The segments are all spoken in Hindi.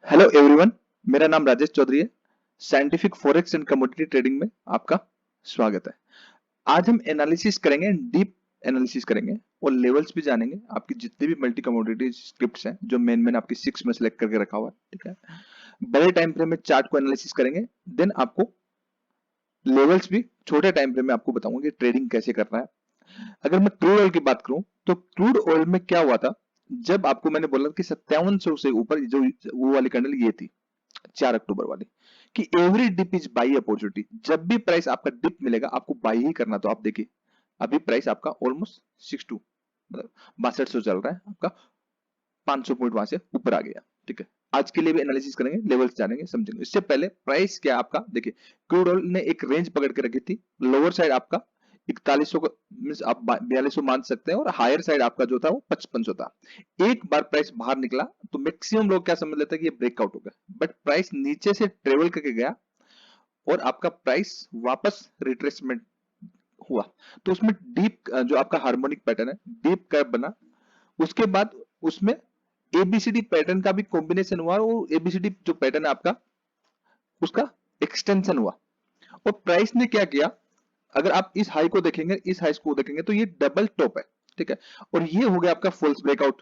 Hello everyone. मेरा नाम राजेश चौधरी है। Scientific forex and commodity trading में आपका स्वागत है। आज हम एनालिसिस करेंगे, डीप एनालिसिस करेंगे और लेवल्स भी जानेंगे। आपकी जितनी भी मल्टी कमोडिटी स्क्रिप्ट्स हैं जो मेन आपकी 6 में सेलेक्ट करके रखा हुआ है, ठीक है। बड़े टाइम फ्रेम में चार्ट को एनालिसिस करेंगे, देन आपको लेवल्स भी छोटे टाइम फ्रेम में आपको बताऊंगा कि ट्रेडिंग कैसे करना है। अगर मैं क्रूड ऑयल की बात करूं तो क्रूड ऑयल में क्या हुआ था, जब आपको मैंने बोला कि 5700 से ऊपर जो वो वाली कैंडल ये थी 4 अक्टूबर वाली, कि every dip is buy opportunity. जब भी प्राइस आपका डिप मिलेगा आपको बाई ही करना। तो आप देखिए अभी प्राइस आपका ऑलमोस्ट 62 मतलब 6200 चल रहा है, आपका 500 पॉइंट वहां से ऊपर आ गया, ठीक है। आज के लिए भी एनालिसिस करेंगे, लेवल्स जानेंगे, समझेंगे। इससे पहले प्राइस क्या आपका देखिए, क्रूड ऑयल ने एक रेंज पकड़ के रखी थी। लोअर साइड आपका 4100 को मींस आप 4200 मान सकते हैं और हायर साइड आपका जो था वो 5500 था। एक बार प्राइस बाहर निकला तो मैक्सिमम लोग क्या समझ लेते हैं कि ये ब्रेकआउट हो गया, बट प्राइस नीचे से ट्रेवल करके गया और आपका प्राइस वापस रिट्रेसमेंट हुआ। तो उसमें डीप जो आपका हार्मोनिक पैटर्न है, डीप कर्व बना। उसके बाद उसमें एबीसीडी पैटर्न का भी कॉम्बिनेशन हुआ और एबीसीडी जो पैटर्न है आपका उसका एक्सटेंशन हुआ। और प्राइस ने क्या किया, अगर आप इस हाई को देखेंगे, इस हाई को देखेंगे तो ये डबल टॉप है, ठीक है। और ये हो गया आपका फॉल्स ब्रेकआउट।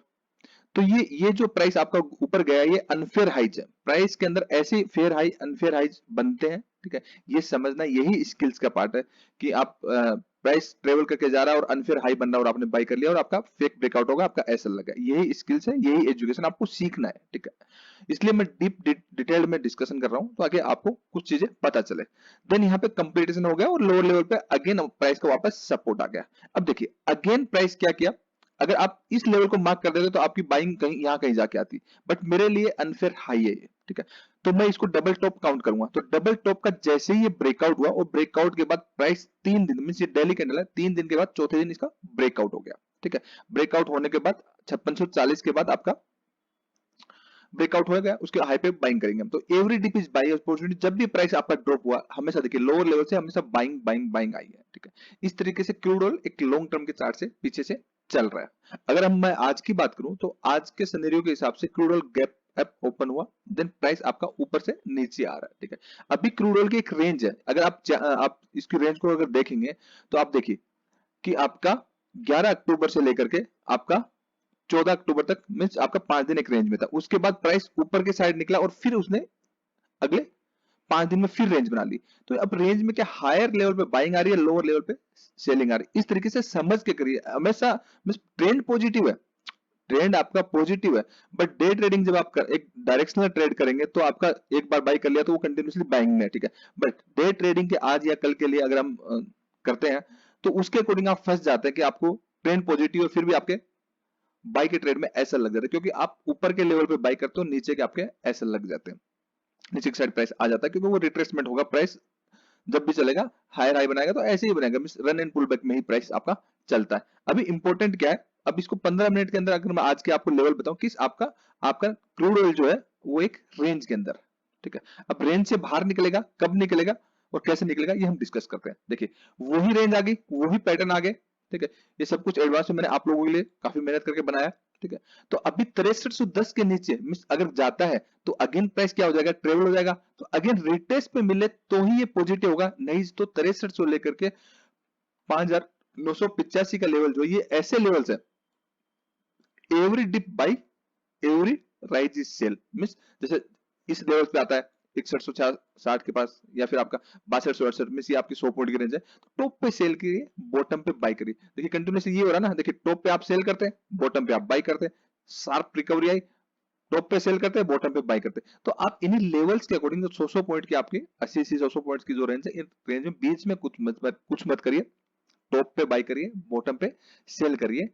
तो ये जो प्राइस आपका ऊपर गया ये अनफेयर हाइज है। प्राइस के अंदर ऐसे फेयर हाई अनफेयर हाइज बनते हैं, ठीक है। ये समझना, यही स्किल्स का पार्ट है कि आप प्राइस ट्रेवल करके जा रहा है और अनफेयर हाई बन रहा है और आपने बाई कर लिया और आपका फेक ब्रेकआउट होगा, आपका ऐसा लगा। यही स्किल्स है, यही एजुकेशन आपको सीखना है, ठीक है। इसलिए मैं डीप डिटेल में डिस्कशन कर रहा हूं तो आगे आपको कुछ चीजें पता चले। देन यहाँ पे कंप्लीटेशन हो गया और लोअर लेवल पे अगेन प्राइस का वापस सपोर्ट आ गया। अब देखिए अगेन प्राइस क्या किया, अगर आप इस लेवल को मार्क कर देते तो आपकी बाइंग कहीं यहां कहीं जाके आती, बट मेरे लिए अनफेयर हाई है ये, ठीक है। तो मैं इसको डबल टॉप काउंट करूंगा। तो डबल टॉप का जैसे ही ये ब्रेकआउट हुआ और ब्रेकआउट के बाद प्राइस 3 दिन मीन ये डेली कैंडल है, 3 दिन के बाद चौथे दिन इसका ब्रेकआउट हो गया, ठीक है। ब्रेकआउट होने के बाद 5640 के बाद आपका ब्रेकआउट हो गया, उसके हाई पे बाइंग करेंगे हम। तो every dip is buy opportunity. जब भी प्राइस आपका ड्रॉप हुआ हमेशा देखिए लोअर लेवल से हमेशा बाइंग बाइंग बाइंग आई है, ठीक है। इस तरीके से क्रूड ऑयल एक लॉन्ग टर्म के चार्ट से पीछे से चल रहा है। अगर हम मैं आज की बात करूं तो आज के सिनेरियो के हिसाब से crude oil gap up open हुआ, देन प्राइस आपका ऊपर से नीचे आ रहा है, ठीक है। अभी क्रूड ऑयल की एक रेंज है, अगर आप इसकी रेंज को अगर देखेंगे तो आप देखिए कि आपका 11 अक्टूबर से लेकर के आपका 14 अक्टूबर तक मींस आपका 5 दिन एक रेंज में था। उसके बाद प्राइस ऊपर के साइड निकला और फिर उसने अगले 5 दिन में फिर रेंज बना ली। तो अब रेंज में क्या हायर लेवल पे बाइंग आ रही है, लोअर लेवल पे सेलिंग आ रही है। इस तरीके से समझ के करिए हमेशा। मींस ट्रेंड पॉजिटिव है, ट्रेंड आपका पॉजिटिव है, बट डे ट्रेडिंग जब आप एक डायरेक्शनल ट्रेड करेंगे तो आपका एक बार बाई कर लिया तो वो कंटिन्यूसली बाइंग में है, ठीक है। बट डे ट्रेडिंग के आज या कल के लिए अगर हम करते हैं तो उसके अकॉर्डिंग आप फंस जाते हैं कि आपको ट्रेंड पॉजिटिव है फिर भी आपके बाई के ट्रेड में ऐसा लग जाता है, क्योंकि आप ऊपर के लेवल पे बाई करते हो, नीचे के आपके ऐसा लग जाते हैं, नीचे की साइड प्राइस आ जाता है, क्योंकि वो रिट्रेसमेंट होगा। प्राइस जब भी चलेगा हायर हाई बनाएगा तो ऐसे ही बनाएगा, रन एंड पुल बैक में ही प्राइस आपका चलता है। अभी इंपॉर्टेंट क्या है, अब इसको 15 मिनट के अंदर अगर मैं आज के आपको लेवल बताऊं किस आपका आपका क्रूड ऑयल जो है वो एक रेंज के अंदर, ठीक है। अब रेंज से बाहर निकलेगा, कब निकलेगा और कैसे निकलेगा ये हम डिस्कस करते हैं। देखिए वही रेंज आ गई, वही पैटर्न आ गए, ठीक है। ये सब कुछ एडवांस में मैंने आप लोगों के लिए काफी मेहनत करके बनाया, ठीक है। तो अभी 6310 के नीचे मिस अगर जाता है तो अगेन प्राइस क्या हो जाएगा, ट्रेवल हो जाएगा। तो अगेन रिटेस्ट पे मिले तो ही ये पॉजिटिव होगा, नहीं तो 6300 लेकर के 5985 का लेवल जो ये ऐसे लेवल्स है, every dip buy every rise is sell. मिस जैसे इस लेवल पे आता है 6160 के पास या फिर आपका 6268 मिस ये आपकी 100 पॉइंट की रेंज है, तो टॉप पे सेल करिए, बॉटम पे बाई करिए। देखिए कंटिन्यूसली ये हो रहा है ना, देखिए टॉप पे आप सेल करते हैं, बॉटम पे आप बाई करते हैं, शार्प रिकवरी आई, टॉप पे सेल करते हैं, बॉटम पे बाई करते हैं। तो आप इन्हीं लेवल्स के अकॉर्डिंग 100 पॉइंट की आपकी 80-100 पॉइंट्स की जो रेंज है, इन रेंज में बीच में कुछ मत करिए, टॉप पे बाई करिए, बॉटम पे सेल करिए।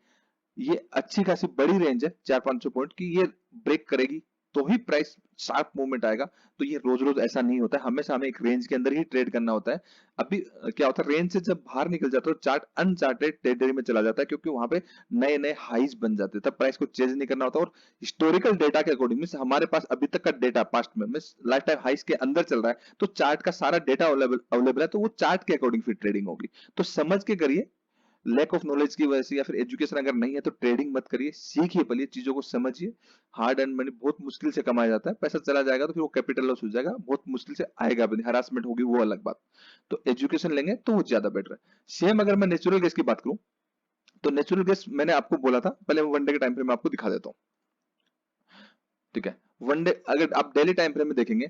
ये अच्छी खासी बड़ी रेंज है 400-500 पॉइंट की, ये ब्रेक करेगी तो ही प्राइस शार्प मूवमेंट आएगा। तो ये रोज रोज ऐसा नहीं होता है, हमेशा हमें एक रेंज के अंदर ही ट्रेड करना होता है। अभी क्या होता है, रेंज से जब बाहर निकल जाता है तो चार्ट अनचार्टेड टेरिटरी में चला जाता है, क्योंकि वहां पे नए नए हाईज बन जाते हैं, तब प्राइस को चेंज नहीं करना होता। और हिस्टोरिकल डेटा के अकॉर्डिंग मीन हमारे पास अभी तक का डेटा पास्ट में मीन लाइफ टाइम हाइज के अंदर चल रहा है, तो चार्ट का सारा डेटा अवेलेबल है, तो वो चार्ट के अकॉर्डिंग फिर ट्रेडिंग होगी। तो समझ के करिए, लैक ऑफ नॉलेज की वजह से या फिर एजुकेशन अगर नहीं है तो ट्रेडिंग मत करिए, सीखिए, पहले चीजों को समझिए। हार्ड एंड मनी बहुत मुश्किल से कमाया जाता है, पैसा चला जाएगा तो फिर वो कैपिटल लॉस हो जाएगा, बहुत मुश्किल से आएगा भी नहीं, हरासमेंट होगी वो अलग बात। तो एजुकेशन लेंगे तो वो ज्यादा बेटर है। सेम अगर मैं नेचुरल गैस की बात करूं तो नेचुरल गैस मैंने आपको बोला था, पहले वन डे के टाइम फ्रेम में आपको दिखा देता हूं। ठीक है, वन डे अगर आप डेली टाइम फ्रेम में देखेंगे,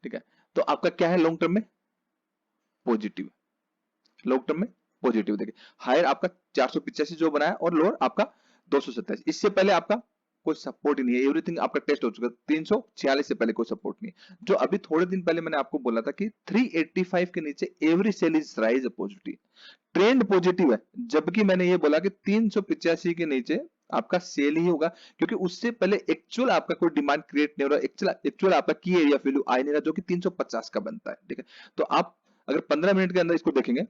ठीक है, तो आपका क्या है लॉन्ग टर्म में पॉजिटिव, लॉन्ग टर्म में पॉजिटिव। देखिए हायर आपका 485 जो बनाया और लोअर आपका 227, इससे पहले आपका कोई सपोर्ट ही नहीं है, एवरीथिंग आपका टेस्ट हो चुका है। 346 से पहले कोई सपोर्ट नहीं है। जो अभी थोड़े दिन पहले मैंने आपको बोला था कि 385 के नीचे every sell is rise positive, trend positive है, जबकि मैंने ये बोला कि 385 के नीचे आपका सेल ही होगा, क्योंकि उससे पहले एक्चुअल आपका कोई डिमांड क्रिएट नहीं हो रहा, एक्चुअल आपका की एरिया वैल्यू आ नहीं रहा, जो कि 350 का बनता है। ठीक है, तो आप अगर 15 मिनट के अंदर इसको देखेंगे,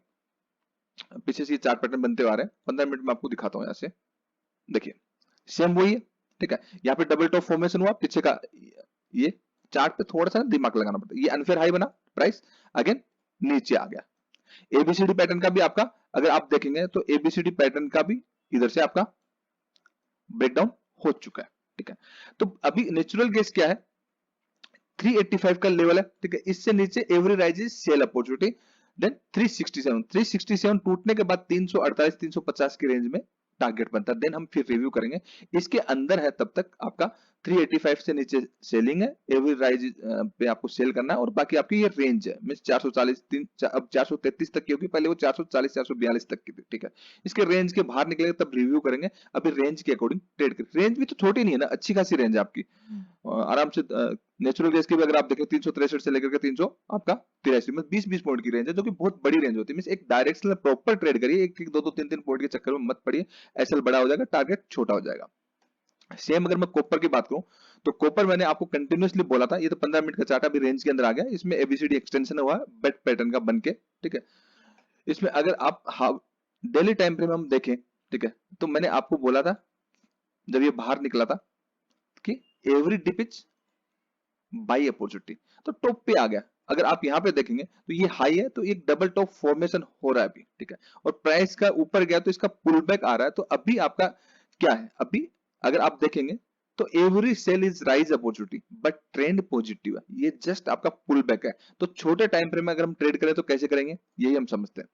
पीछे से ये चार्ट पैटर्न बनते हुए आ रहे हैं, 15 मिनट में आपको दिखाता हूं। यहां से देखिए सेम वही है। ठीक है, यहाँ पे डबल टॉप फॉर्मेशन हुआ पीछे का, ये चार्ट पे थोड़ा सा दिमाग लगाना पड़ता है। ये अनफेयर हाई बना, प्राइस अगेन नीचे आ गया। एबीसीडी पैटर्न का भी आपका अगर आप देखेंगे तो एबीसीडी पैटर्न का भी इधर से आपका ब्रेकडाउन हो चुका है। ठीक है, तो अभी नेचुरल गेस क्या है, 385 का लेवल है। ठीक है, इससे नीचे every rise is sell opportunity, then 367 टूटने के बाद 348 350 की रेंज में टारगेट बनता है, देन हम फिर रिव्यू करेंगे। इसके अंदर है तब तक आपका 385 से नीचे सेलिंग है, एवरी राइज पे आपको सेल करना है, और बाकी आपकी ये रेंज है मीन 440 अब 433 तक की होगी, पहले वो 440 442 तक की थी। ठीक है, इसके रेंज के बाहर निकलेगा तब रिव्यू करेंगे, अभी रेंज के अकॉर्डिंग ट्रेड करें। रेंज भी तो छोटी नहीं है ना, अच्छी खासी रेंज है आपकी, आराम से। नेचुरल गैस की भी अगर आप देखें 363 से लेकर के 300 आपका 83 में 20-20 पॉइंट की रेंज है, जो कि बहुत बड़ी रेंज होती है। मींस एक डायरेक्शनल प्रॉपर ट्रेड करिए, एक एक दो दो तीन तीन पॉइंट के चक्कर में मत पड़िए, एसएल बड़ा हो जाएगा, टारगेट छोटा हो जाएगा। सेम अगर मैं कॉपर की बात करूं तो कॉपर मैंने आपको कंटिन्यूअसली बोला था, ये तो 15 मिनट का चार्ट अभी रेंज के अंदर आ गया, इसमें एबीसीडी एक्सटेंशन हुआ है बेट पैटर्न का बनके। ठीक है, इसमें अगर आप डेली टाइम फ्रेम हम देखें, ठीक है, तो मैंने आपको बोला था जब ये बाहर निकला था कि every dip is buy opportunity, तो टॉप पे आ गया। अगर आप यहां पे देखेंगे तो ये हाई है, तो एक डबल टॉप फॉर्मेशन हो रहा है अभी। ठीक है, और प्राइस का ऊपर गया तो इसका पुल बैक आ रहा है, तो अभी आपका क्या है, अभी अगर आप देखेंगे तो every sell is rise opportunity but trend positive है, ये जस्ट आपका पुल बैक है। तो छोटे टाइम फ्रेम में अगर हम ट्रेड करें तो कैसे करेंगे, यही हम समझते हैं।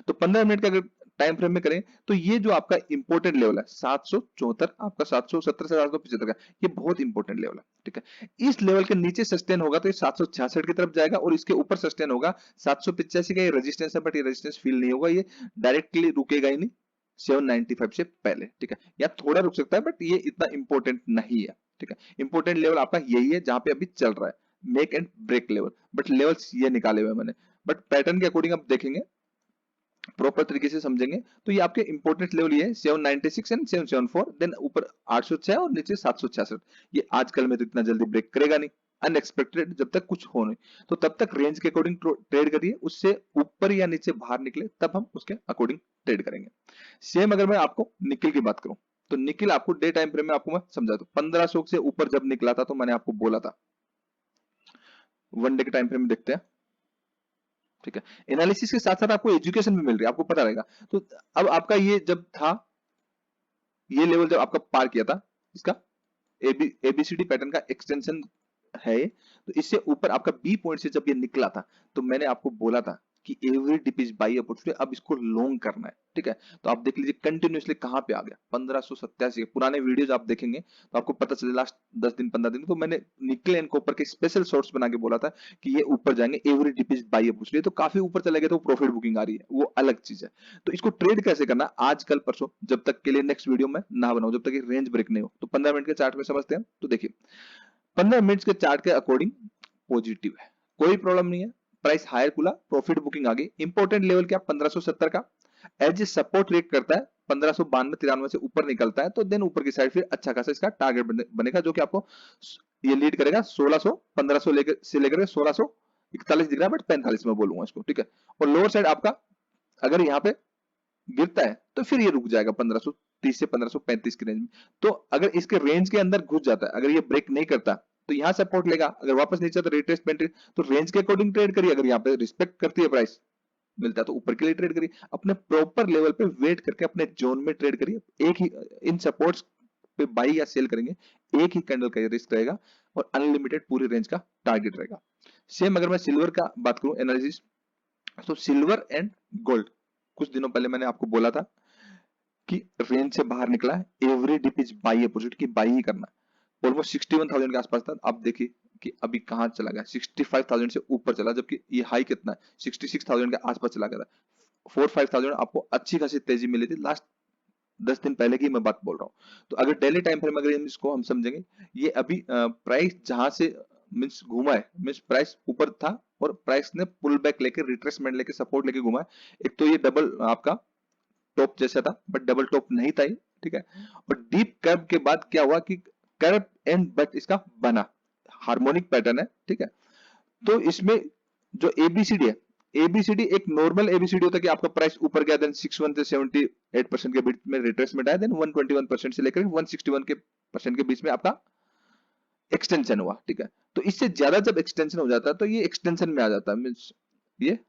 तो 15 मिनट का अगर टाइम फ्रेम में करें तो ये जो आपका इंपॉर्टेंट लेवल है 774, आपका 770 से 775 का, ये बहुत इंपॉर्टेंट लेवल है। ठीक है, इस लेवल के नीचे सस्टेन होगा तो ये 766 की तरफ जाएगा, और इसके ऊपर सस्टेन होगा 785 का, ये रेजिस्टेंस है बट ये रेजिस्टेंस फील नहीं होगा, ये डायरेक्टली रुकेगा ही नहीं 795 से पहले। ठीक है, या थोड़ा रुक सकता है बट ये इतना इंपॉर्टेंट नहीं है। ठीक है, इंपॉर्टेंट लेवल आपका यही है जहां पे अभी चल रहा है, make and break level, but levels ये निकाले हुए मैंने, बट पैटर्न के अकॉर्डिंग आप देखेंगे, प्रॉपर तरीके से समझेंगे तो ये आपके इंपॉर्टेंट लेवल ये है 796 एंड 774, देन ऊपर 806 और नीचे 766। ये आजकल में तो इतना जल्दी ब्रेक करेगा नहीं, अनएक्सपेक्टेड जब तक कुछ हो नहीं, तो तब तक रेंज के अकॉर्डिंग ट्रेड करिए, उससे ऊपर या नीचे बाहर निकले तब हम उसके अकॉर्डिंग ट्रेड करेंगे। सेम अगर मैं आपको निकिल की बात करूं तो निकिल आपको डे टाइम फ्रेम में आपको मैं समझा दूं, 1500 से ऊपर जब निकला था तो मैंने आपको बोला था, वन डे के टाइम फ्रेम में देखते हैं। ठीक है, एनालिसिस के साथ साथ आपको एजुकेशन भी मिल रही है, आपको पता रहेगा। तो अब आपका ये जब था, ये लेवल जब आपका पार किया था, इसका एबीसीडी पैटर्न का एक्सटेंशन है ये, तो इससे ऊपर आपका बी पॉइंट से जब ये निकला था तो मैंने आपको बोला था कि every dip is buy opportunity, अब इसको लॉन्ग करना है। ठीक है, तो आप देख लीजिए कंटिन्यूअसली कहां पे आ गया, 1587। पुराने वीडियोज आप देखेंगे तो आपको पता चले लास्ट 10 दिन 15 दिन, तो मैंने निकल एंड कॉपर के स्पेशल शॉर्ट्स बना के बोला था कि ये ऊपर जाएंगे, every dip is buy opportunity, तो काफी ऊपर चले गए तो प्रॉफिट बुकिंग आ रही है, वो अलग चीज है। तो इसको ट्रेड कैसे करना, आज कल परसों जब तक के लिए नेक्स्ट वीडियो में ना बनाओ, जब तक ये रेंज ब्रेक नहीं हो, तो 15 मिनट के चार्ट में समझते हैं। तो देखिए 15 मिनट्स के चार्ट के अकॉर्डिंग पॉजिटिव है, कोई प्रॉब्लम नहीं है, प्राइस हायर खुला, प्रॉफिट बुकिंग आ गई। इंपॉर्टेंट लेवल क्या 1570 का एज ए सपोर्ट रेट करता है, 1592-93 से ऊपर निकलता है तो देन ऊपर की साइड फिर अच्छा खासा इसका टारगेट बनेगा, जो कि आपको ये लीड करेगा 1600, 1500 लेकर से लेकर 1641 दिख रहा है, बट 45 में बोलूंगा इसको। ठीक है, और लोअर साइड आपका अगर यहाँ पे गिरता है तो फिर ये रुक जाएगा 1530 से 1535 की रेंज में। तो अगर इसके रेंज के अंदर घुस जाता है, अगर ये ब्रेक नहीं करता तो यहां सपोर्ट लेगा, अगर वापस नीचे तो रिट्रेसमेंट, तो रेंज के अकॉर्डिंग ट्रेड करिए। अगर यहाँ पे रिस्पेक्ट करती है प्राइस, मिलता है तो ऊपर के लिए ट्रेड करिए, अपने प्रॉपर लेवल पे वेट करके अपने जोन में ट्रेड करिए। एक ही इन सपोर्ट्स पे बाई या सेल करेंगे, एक ही कैंडल का रिस्क रहेगा और अनलिमिटेड पूरी रेंज का टारगेट रहेगा। सेम अगर मैं सिल्वर का बात करूं एनालिसिस, तो सिल्वर एंड गोल्ड कुछ दिनों पहले मैंने आपको बोला था कि रेंज से बाहर निकला है, every dip is buy opposite की बाई ही करना, ऑलमोस्ट 61,000 के आसपास था। अब देखिए कि अभी कहां चला गया, 65,000 से ऊपर चला, जबकि ये हाई कितना है 66,000 के आसपास चला गया था। 4-5,000 आपको अच्छी खासी तेजी मिली थी लास्ट 10 दिन पहले की मैं बात बोल रहा हूँ। तो अगर डेली टाइम फ्रेम अगर इसको हम समझेंगे, ये अभी प्राइस जहां से मींस घूमा है, मींस प्राइस ऊपर था और प्राइस ने पुल बैक लेके रिट्रेसमेंट लेके सपोर्ट लेके घूमा है। एक तो ये डबल आपका टॉप जैसा था बट डबल टॉप नहीं था ये, ठीक है। और डीप कर्व के बाद क्या हुआ कि कर्व एंड बट इसका बना हार्मोनिक पैटर्न है, ठीक है। तो इसमें जो एबीसीडी है, एबीसीडी एक नॉर्मल एबीसीडी होता है कि आपका प्राइस ऊपर गया, देन 61 से 78% के बीच में रिट्रेसमेंट आया, देन 121% से लेकर 161 के परसेंट के बीच में आपका एक्सटेंशन हुआ, ठीक है। तो इससे ज्यादा जब एक्सटेंशन हो जाता है तो ये एक्सटेंशन में आ जाता है, मींस ये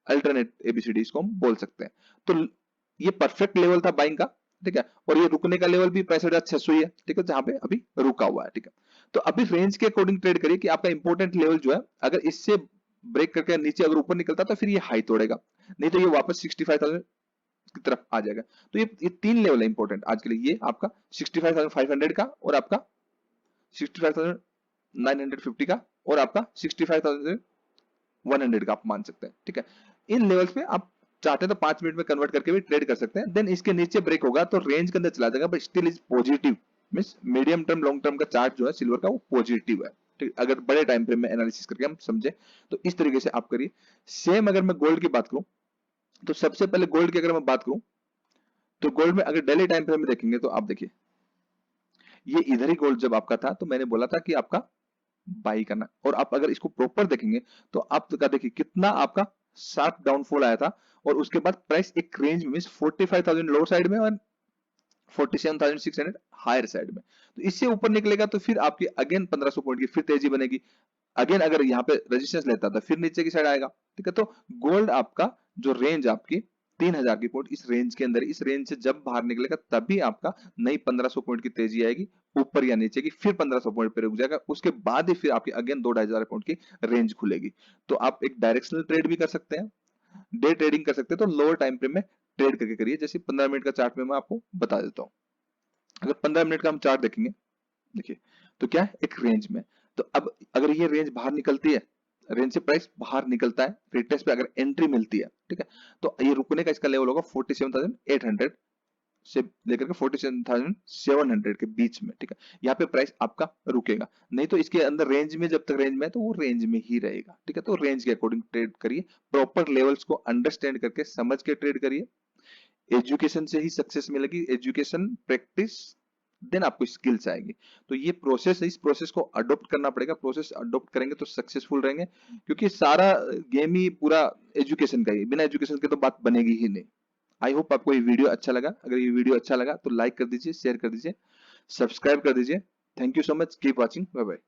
अल्टरनेट एबीसीडी इसको हम बोल सकते हैं। तो ये परफेक्ट लेवल था बाइंग का, ठीक है। और ये रुकने का लेवल भी 65,600 ही है, ठीक है, जहां पे अभी रुका हुआ है, ठीक है। तो अभी रेंज के अकॉर्डिंग ट्रेड करिए कि आपका इंपॉर्टेंट लेवल जो है अगर इससे ब्रेक करके नीचे अगर ऊपर निकलता तो फिर ये हाई तोड़ेगा, नहीं तो ये वापस 65,000 की तरफ आ जाएगा। तो ये तीन लेवल है इंपॉर्टेंट आज के लिए, ये आपका 65,500 का और आपका 65,950 का और आपका 65,100 का आप मान सकते हैं, ठीक है। इन लेवल्स पे आप चाहते हैं तो 5 मिनट में कन्वर्ट करके भी ट्रेड कर सकते हैं। देन इसके नीचे ब्रेक होगा तो रेंज के अंदर चला जाएगा, but still is positive, means medium term long term का चार्ट जो है सिल्वर का वो पॉजिटिव है, ठीक। अगर बड़े टाइम फ्रेम में एनालिसिस करके हम समझे तो इस तरीके से आप करिए। सेम अगर मैं गोल्ड की बात करूं, तो सबसे पहले गोल्ड की अगर मैं बात करूं तो गोल्ड में अगर डेली टाइम फ्रेम में देखेंगे तो आप देखिए ये इधर ही गोल्ड जब आपका था तो मैंने बोला था कि आपका बाई करना, और आप अगर इसको प्रॉपर देखेंगे तो आपका देखिए कितना आपका शार्प डाउनफॉल आया था और उसके बाद प्राइस एक रेंज में 45,000 लोअर साइड में और 47,600 हायर साइड में। तो इससे ऊपर निकलेगा तो फिर आपकी अगेन 1500 पॉइंट की फिर तेजी बनेगी, अगेन अगर यहाँ पे रेजिस्टेंस लेता था फिर नीचे की साइड आएगा, ठीक है। तो गोल्ड आपका जो रेंज आपकी 3,000 की पॉइंट इस रेंज के अंदर, इस रेंज से जब बाहर निकलेगा तभी आपका नई 1500 पॉइंट की तेजी आएगी ऊपर या नीचे की, फिर 1500 पॉइंट पे रुक जाएगा, उसके बाद ही फिर आपकी अगेन 2-2,500 पॉइंट की रेंज खुलेगी। तो आप एक डायरेक्शनल ट्रेड भी कर सकते हैं, डे ट्रेडिंग कर सकते हैं, तो लोअर टाइम फ्रेम में ट्रेड करके करिए। जैसे 15 मिनट का चार्ट में मैं आपको बता देता हूँ। अगर 15 मिनट का हम चार्ट देखेंगे, देखिए तो क्या है एक रेंज में, तो अब अगर ये रेंज बाहर निकलती है, रेंज से प्राइस बाहर निकलता है, रिटेस्ट पे अगर एंट्री मिलती है, ठीक है, तो ये रुकने का इसका लेवल होगा 47,800 से लेकर के 47,700 के बीच में, ठीक है। यहाँ पे प्राइस आपका रुकेगा, नहीं तो इसके अंदर रेंज में जब तक रेंज में है तो वो रेंज में ही रहेगा, ठीक है। तो रेंज के अकॉर्डिंग ट्रेड करिए, प्रॉपर लेवल्स को अंडरस्टैंड करके समझ के ट्रेड करिए। एजुकेशन से ही सक्सेस मिलेगी, एजुकेशन प्रैक्टिस देन आपको स्किल्स आएगी। तो ये प्रोसेस है, इस प्रोसेस को अडॉप्ट करना पड़ेगा, प्रोसेस अडॉप्ट करेंगे तो सक्सेसफुल रहेंगे, क्योंकि सारा गेम ही पूरा एजुकेशन का ही, बिना एजुकेशन के तो बात बनेगी ही नहीं। आई होप आपको ये वीडियो अच्छा लगा, अगर ये वीडियो अच्छा लगा तो लाइक कर दीजिए, शेयर कर दीजिए, सब्सक्राइब कर दीजिए। Thank you so much, keep watching, bye bye.